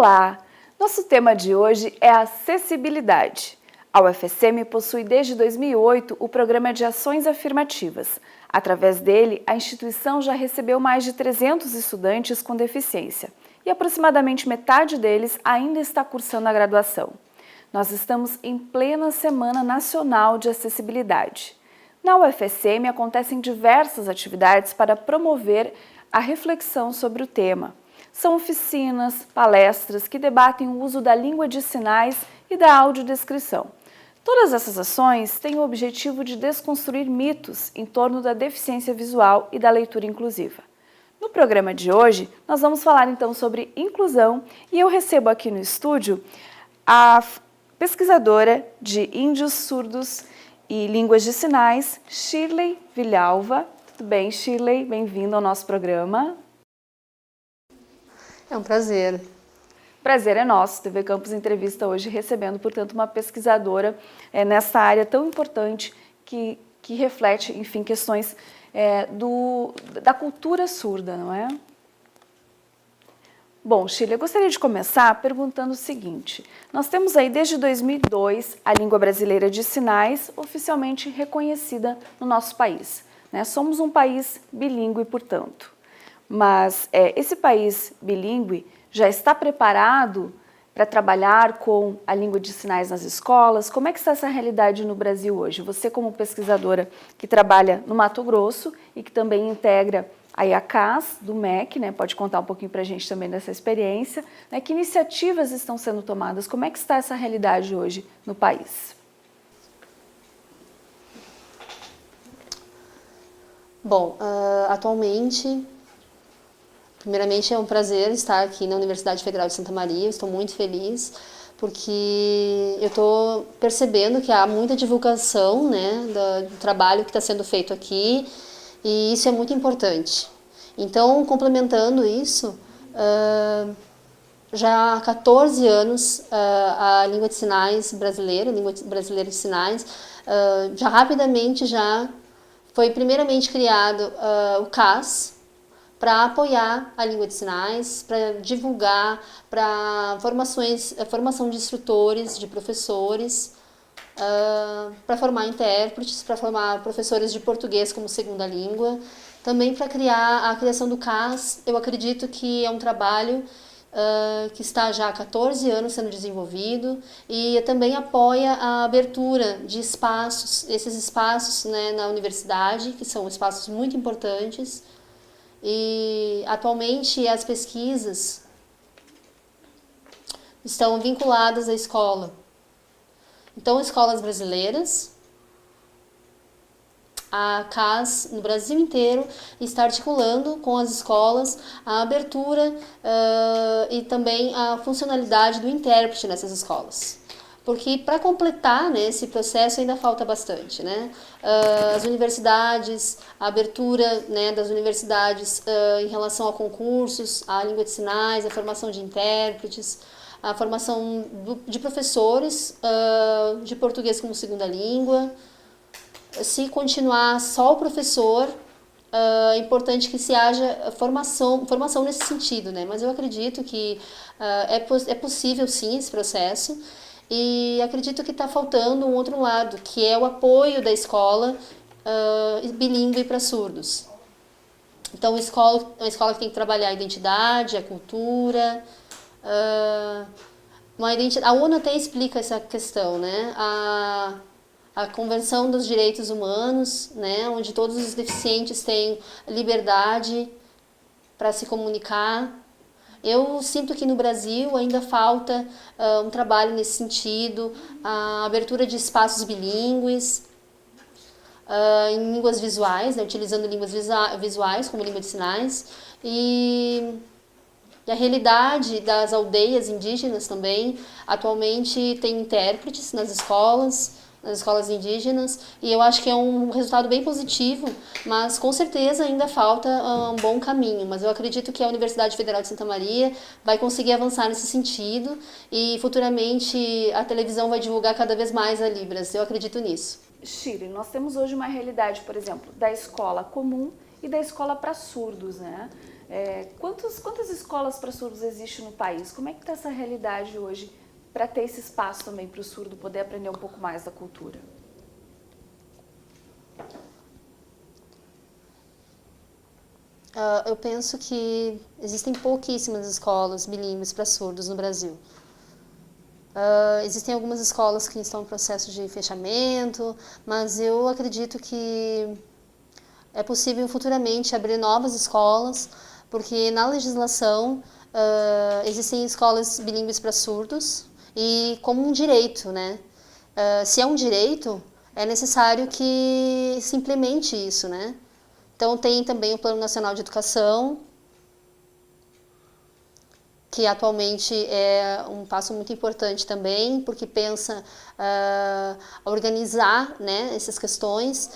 Olá! Nosso tema de hoje é acessibilidade. A UFSM possui desde 2008 o Programa de Ações Afirmativas. Através dele, a instituição já recebeu mais de 300 estudantes com deficiência e aproximadamente metade deles ainda está cursando a graduação. Nós estamos em plena Semana Nacional de Acessibilidade. Na UFSM acontecem diversas atividades para promover a reflexão sobre o tema. São oficinas, palestras que debatem o uso da língua de sinais e da audiodescrição. Todas essas ações têm o objetivo de desconstruir mitos em torno da deficiência visual e da leitura inclusiva. No programa de hoje, nós vamos falar então sobre inclusão e eu recebo aqui no estúdio a pesquisadora de índios, surdos e línguas de sinais, Shirley Villalva. Tudo bem, Shirley? Bem-vinda ao nosso programa. É um prazer. Prazer é nosso. TV Campus Entrevista hoje recebendo, portanto, uma pesquisadora nessa área tão importante que reflete, enfim, questões da cultura surda, não é? Bom, Shirley, eu gostaria de começar perguntando o seguinte. Nós temos aí desde 2002 a língua brasileira de sinais oficialmente reconhecida no nosso país, né? Somos um país bilíngue, portanto. Mas esse país bilíngue já está preparado para trabalhar com a língua de sinais nas escolas? Como é que está essa realidade no Brasil hoje? Você, como pesquisadora que trabalha no Mato Grosso e que também integra aí a CAS do MEC, né, pode contar um pouquinho para a gente também dessa experiência, né, que iniciativas estão sendo tomadas? Como é que está essa realidade hoje no país? Bom, atualmente, primeiramente é um prazer estar aqui na Universidade Federal de Santa Maria, eu estou muito feliz porque eu estou percebendo que há muita divulgação, né, do trabalho que está sendo feito aqui e isso é muito importante. Então, complementando isso, já há 14 anos a língua de sinais brasileira, a língua brasileira de sinais, já rapidamente já foi primeiramente criado o CAS, para apoiar a língua de sinais, para divulgar, para formação de instrutores, de professores, para formar intérpretes, para formar professores de português como segunda língua. Também para criar a criação do CAS, eu acredito que é um trabalho que está já há 14 anos sendo desenvolvido e também apoia a abertura de espaços, esses espaços, né, na universidade, que são espaços muito importantes. E atualmente as pesquisas estão vinculadas à escola. Então, escolas brasileiras, a CAS no Brasil inteiro está articulando com as escolas a abertura e também a funcionalidade do intérprete nessas escolas. Porque para completar, né, esse processo ainda falta bastante, né? As universidades, a abertura, né, das universidades em relação a concursos, a língua de sinais, a formação de intérpretes, a formação de professores de português como segunda língua. Se continuar só o professor, é importante que se haja formação nesse sentido, né? Mas eu acredito que é possível sim esse processo. E acredito que está faltando um outro lado, que é o apoio da escola bilíngue para surdos. Então, a escola que tem que trabalhar a identidade, a cultura. A ONU até explica essa questão, né? A Convenção dos Direitos Humanos, né? Onde todos os deficientes têm liberdade para se comunicar. Eu sinto que no Brasil ainda falta um trabalho nesse sentido, a abertura de espaços bilíngues, em línguas visuais, né, utilizando línguas visuais como língua de sinais, e a realidade das aldeias indígenas também. Atualmente tem intérpretes nas escolas indígenas, e eu acho que é um resultado bem positivo, mas com certeza ainda falta um bom caminho. Mas eu acredito que a Universidade Federal de Santa Maria vai conseguir avançar nesse sentido e futuramente a televisão vai divulgar cada vez mais a Libras. Eu acredito nisso. Shirley, nós temos hoje uma realidade, por exemplo, da escola comum e da escola para surdos, né? Quantas escolas para surdos existem no país? Como é que está essa realidade hoje para ter esse espaço também para o surdo poder aprender um pouco mais da cultura? Eu penso que existem pouquíssimas escolas bilíngues para surdos no Brasil. Existem algumas escolas que estão em processo de fechamento, mas eu acredito que é possível futuramente abrir novas escolas, porque na legislação existem escolas bilíngues para surdos e como um direito, né? Se é um direito, é necessário que se implemente isso, né? Então tem também o Plano Nacional de Educação, que atualmente é um passo muito importante também, porque pensa organizar, né, essas questões.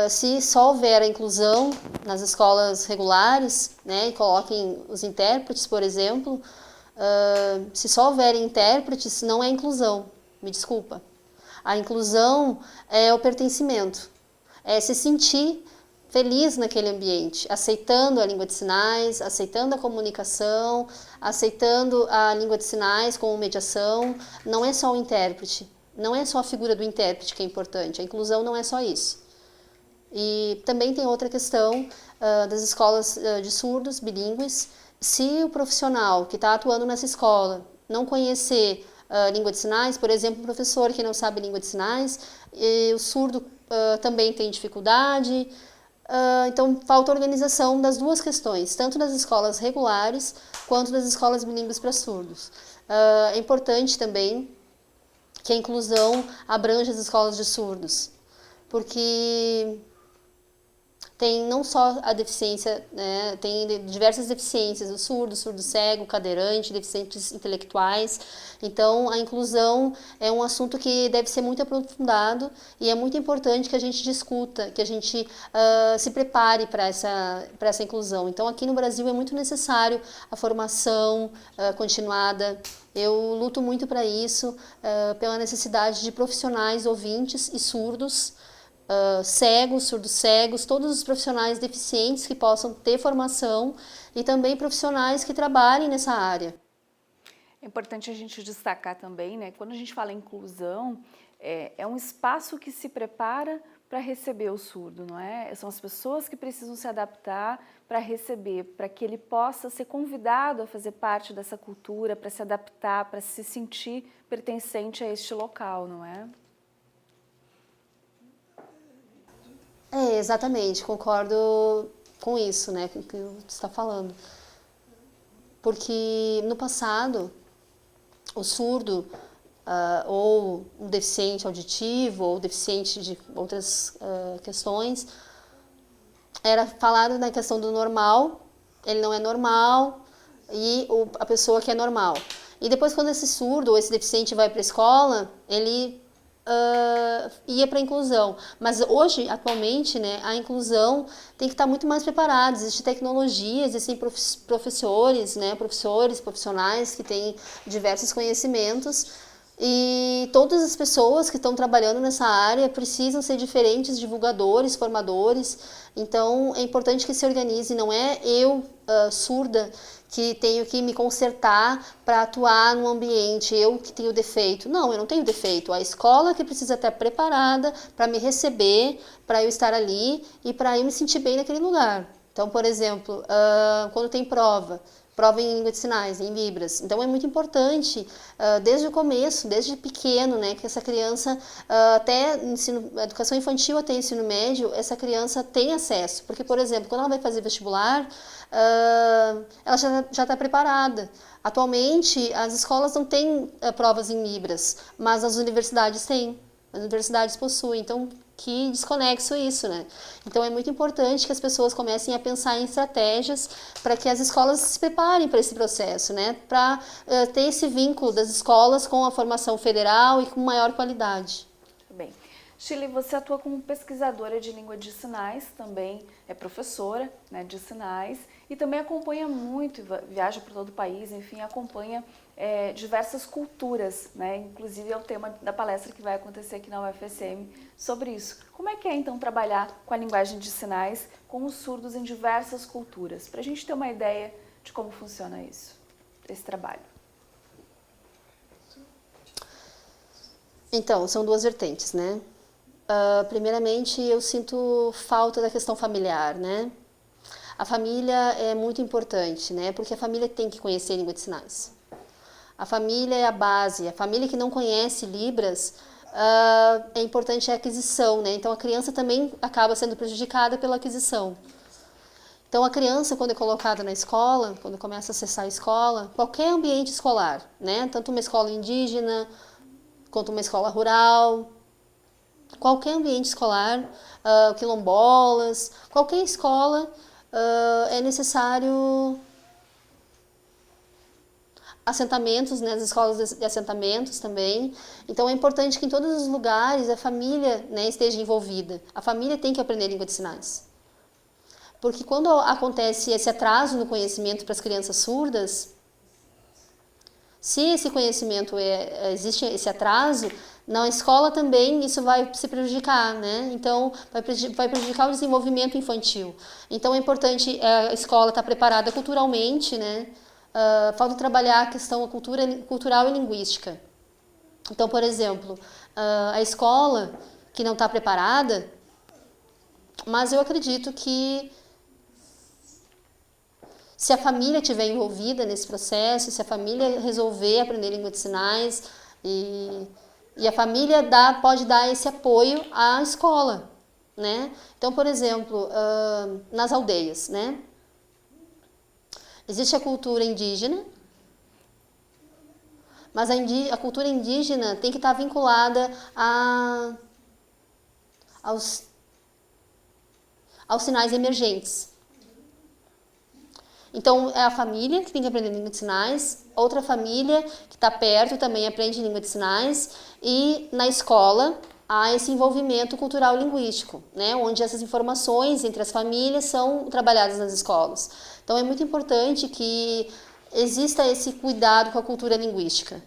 Se só houver a inclusão nas escolas regulares, né, e coloquem os intérpretes, por exemplo, se só houver intérpretes, não é inclusão, me desculpa. A inclusão é o pertencimento, é se sentir feliz naquele ambiente, aceitando a língua de sinais, aceitando a comunicação, aceitando a língua de sinais como mediação. Não é só o intérprete, não é só a figura do intérprete que é importante, a inclusão não é só isso. E também tem outra questão das escolas de surdos bilíngues. Se o profissional que está atuando nessa escola não conhecer língua de sinais, por exemplo, um professor que não sabe língua de sinais, e o surdo também tem dificuldade. Então, falta organização das duas questões, tanto das escolas regulares quanto das escolas bilíngues para surdos. É importante também que a inclusão abranja as escolas de surdos, porque tem não só a deficiência, né, tem diversas deficiências, o surdo cego, cadeirante, deficientes intelectuais. Então, a inclusão é um assunto que deve ser muito aprofundado e é muito importante que a gente discuta, que a gente se prepare para essa inclusão. Então, aqui no Brasil é muito necessário a formação continuada. Eu luto muito para isso, pela necessidade de profissionais ouvintes e surdos, cegos, surdos cegos, todos os profissionais deficientes que possam ter formação e também profissionais que trabalhem nessa área. É importante a gente destacar também, né, quando a gente fala em inclusão, é um espaço que se prepara para receber o surdo, não é? São as pessoas que precisam se adaptar para receber, para que ele possa ser convidado a fazer parte dessa cultura, para se adaptar, para se sentir pertencente a este local, não é? Exatamente, concordo com isso, né, com o que você está falando. Porque no passado, o surdo, ou um deficiente auditivo, ou deficiente de outras questões, era falado na questão do normal, ele não é normal, e a pessoa que é normal. E depois, quando esse surdo ou esse deficiente vai para a escola, ele ia para a inclusão. Mas hoje, atualmente, né, a inclusão tem que estar muito mais preparada. Existe tecnologia, existem professores, né, profissionais que têm diversos conhecimentos. E todas as pessoas que estão trabalhando nessa área precisam ser diferentes divulgadores, formadores. Então, é importante que se organize. Não é eu, surda, que tenho que me consertar para atuar no ambiente, eu que tenho defeito. Não, eu não tenho defeito. A escola que precisa estar preparada para me receber, para eu estar ali e para eu me sentir bem naquele lugar. Então, por exemplo, quando tem prova em língua de sinais, em Libras. Então é muito importante, desde o começo, desde pequeno, né, que essa criança, até educação infantil até ensino médio, essa criança tem acesso. Porque, por exemplo, quando ela vai fazer vestibular, ela já está preparada. Atualmente, as escolas não têm provas em Libras, mas as universidades têm. As universidades possuem. Então, que desconexo isso, né? Então é muito importante que as pessoas comecem a pensar em estratégias para que as escolas se preparem para esse processo, né? Para ter esse vínculo das escolas com a formação federal e com maior qualidade. Bem, Shirley, você atua como pesquisadora de língua de sinais, também é professora, né, de sinais e também acompanha muito, viaja por todo o país, enfim, acompanha diversas culturas, né? Inclusive é o tema da palestra que vai acontecer aqui na UFSM sobre isso. Como é que é então trabalhar com a linguagem de sinais com os surdos em diversas culturas? Para a gente ter uma ideia de como funciona isso, esse trabalho. Então, são duas vertentes, né? Primeiramente, eu sinto falta da questão familiar, né? A família é muito importante, né? Porque a família tem que conhecer a língua de sinais. A família é a base. A família que não conhece Libras, é importante a aquisição, né? Então, a criança também acaba sendo prejudicada pela aquisição. Então, a criança, quando é colocada na escola, quando começa a acessar a escola, qualquer ambiente escolar, né? Tanto uma escola indígena, quanto uma escola rural, qualquer ambiente escolar, quilombolas, qualquer escola, é necessário assentamentos, né, as escolas de assentamentos também. Então é importante que em todos os lugares a família, né, esteja envolvida. A família tem que aprender língua de sinais. Porque quando acontece esse atraso no conhecimento para as crianças surdas, se esse conhecimento existe esse atraso, na escola também isso vai se prejudicar, né? Então, vai prejudicar o desenvolvimento infantil. Então, é importante a escola estar preparada culturalmente, né? Falta trabalhar a questão cultural e linguística. Então, por exemplo, a escola que não está preparada, mas eu acredito que se a família estiver envolvida nesse processo, se a família resolver aprender língua de sinais e a família pode dar esse apoio à escola, né? Então, por exemplo, nas aldeias, né? Existe a cultura indígena, mas a cultura indígena tem que estar vinculada aos sinais emergentes. Então, é a família que tem que aprender língua de sinais, outra família que está perto também aprende língua de sinais, e na escola há esse envolvimento cultural e linguístico, né, onde essas informações entre as famílias são trabalhadas nas escolas. Então, é muito importante que exista esse cuidado com a cultura linguística.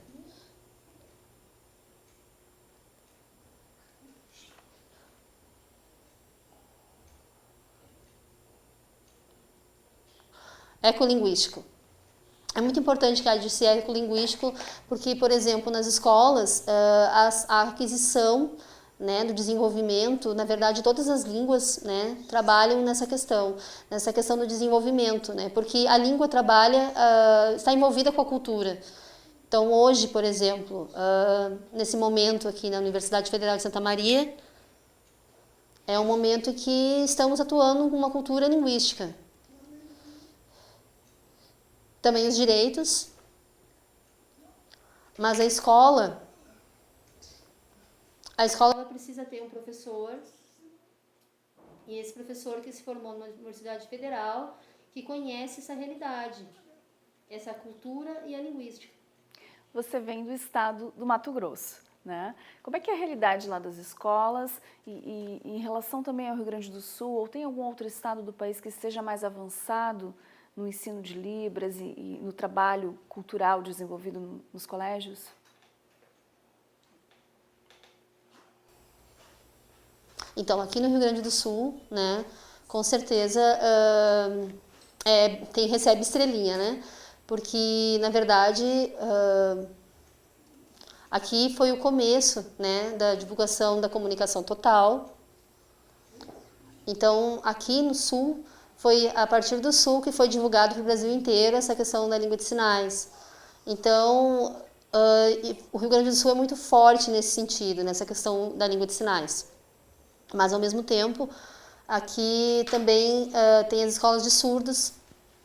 Ecolinguístico. É muito importante que haja esse ecolinguístico, porque, por exemplo, nas escolas, a aquisição, né, do desenvolvimento, na verdade, todas as línguas, né, trabalham nessa questão do desenvolvimento, né, porque a língua está envolvida com a cultura. Então, hoje, por exemplo, nesse momento aqui na Universidade Federal de Santa Maria, é um momento em que estamos atuando com uma cultura linguística. Também os direitos, mas a escola precisa ter um professor, e esse professor que se formou na Universidade Federal, que conhece essa realidade, essa cultura e a linguística. Você vem do estado do Mato Grosso, né? Como é que é a realidade lá das escolas e em relação também ao Rio Grande do Sul, ou tem algum outro estado do país que esteja mais avançado no ensino de Libras e no trabalho cultural desenvolvido nos colégios? Então, aqui no Rio Grande do Sul, né, com certeza recebe estrelinha, né? Porque, na verdade, aqui foi o começo, né, da divulgação da comunicação total. Então, aqui no Sul, foi a partir do Sul que foi divulgado para o Brasil inteiro essa questão da língua de sinais. Então, o Rio Grande do Sul é muito forte nesse sentido, nessa questão da língua de sinais. Mas, ao mesmo tempo, aqui também tem as escolas de surdos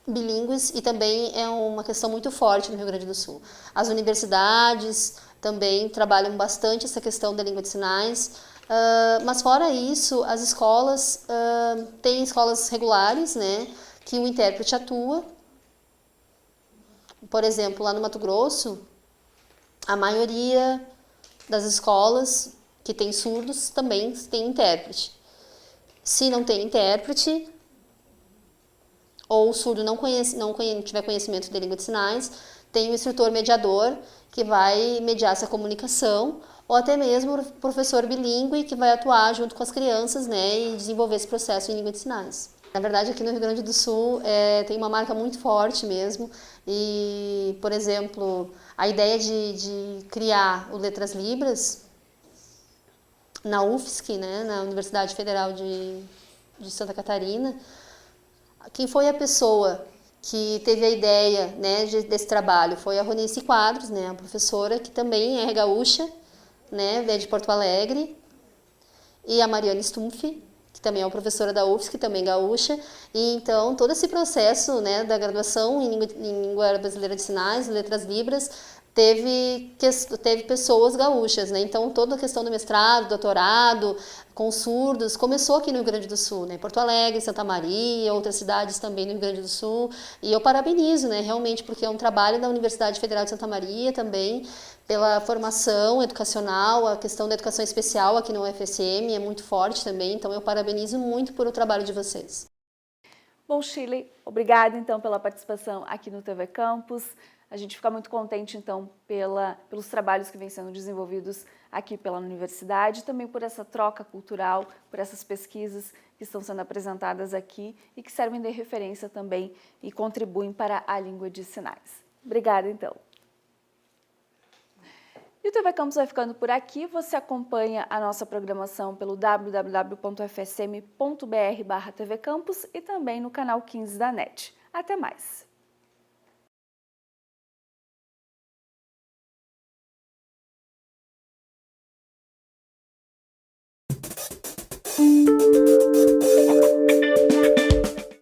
bilíngues e também é uma questão muito forte no Rio Grande do Sul. As universidades também trabalham bastante essa questão da língua de sinais. Mas fora isso, as escolas, têm escolas regulares, né, que o intérprete atua. Por exemplo, lá no Mato Grosso, a maioria das escolas que tem surdos, também tem intérprete. Se não tem intérprete, ou o surdo não tiver conhecimento de língua de sinais, tem o instrutor mediador, que vai mediar essa comunicação, ou até mesmo o professor bilíngue, que vai atuar junto com as crianças, né, e desenvolver esse processo em língua de sinais. Na verdade, aqui no Rio Grande do Sul tem uma marca muito forte mesmo, e, por exemplo, a ideia de criar o Letras Libras na UFSC, né, na Universidade Federal de Santa Catarina, quem foi a pessoa que teve a ideia, né, desse trabalho foi a Ronice Quadros, né, a professora que também é gaúcha, né, veio de Porto Alegre, e a Mariane Stumpf, que também é professora da UFSC, que também é gaúcha. E então todo esse processo, né, da graduação em língua brasileira de sinais, letras libras, teve pessoas gaúchas, né? Então toda a questão do mestrado, doutorado, com surdos, começou aqui no Rio Grande do Sul, né? Porto Alegre, Santa Maria, outras cidades também no Rio Grande do Sul. E eu parabenizo, né, realmente, porque é um trabalho da Universidade Federal de Santa Maria também, pela formação educacional, a questão da educação especial aqui no UFSM é muito forte também, então eu parabenizo muito por o trabalho de vocês. Bom, Shirley, obrigada então pela participação aqui no TV Campus. A gente fica muito contente então pelos trabalhos que vêm sendo desenvolvidos aqui pela universidade, também por essa troca cultural, por essas pesquisas que estão sendo apresentadas aqui e que servem de referência também e contribuem para a língua de sinais. Obrigada então. E o TV Campus vai ficando por aqui. Você acompanha a nossa programação pelo www.ufsm.br/tvcampus e também no canal 15 da NET. Até mais!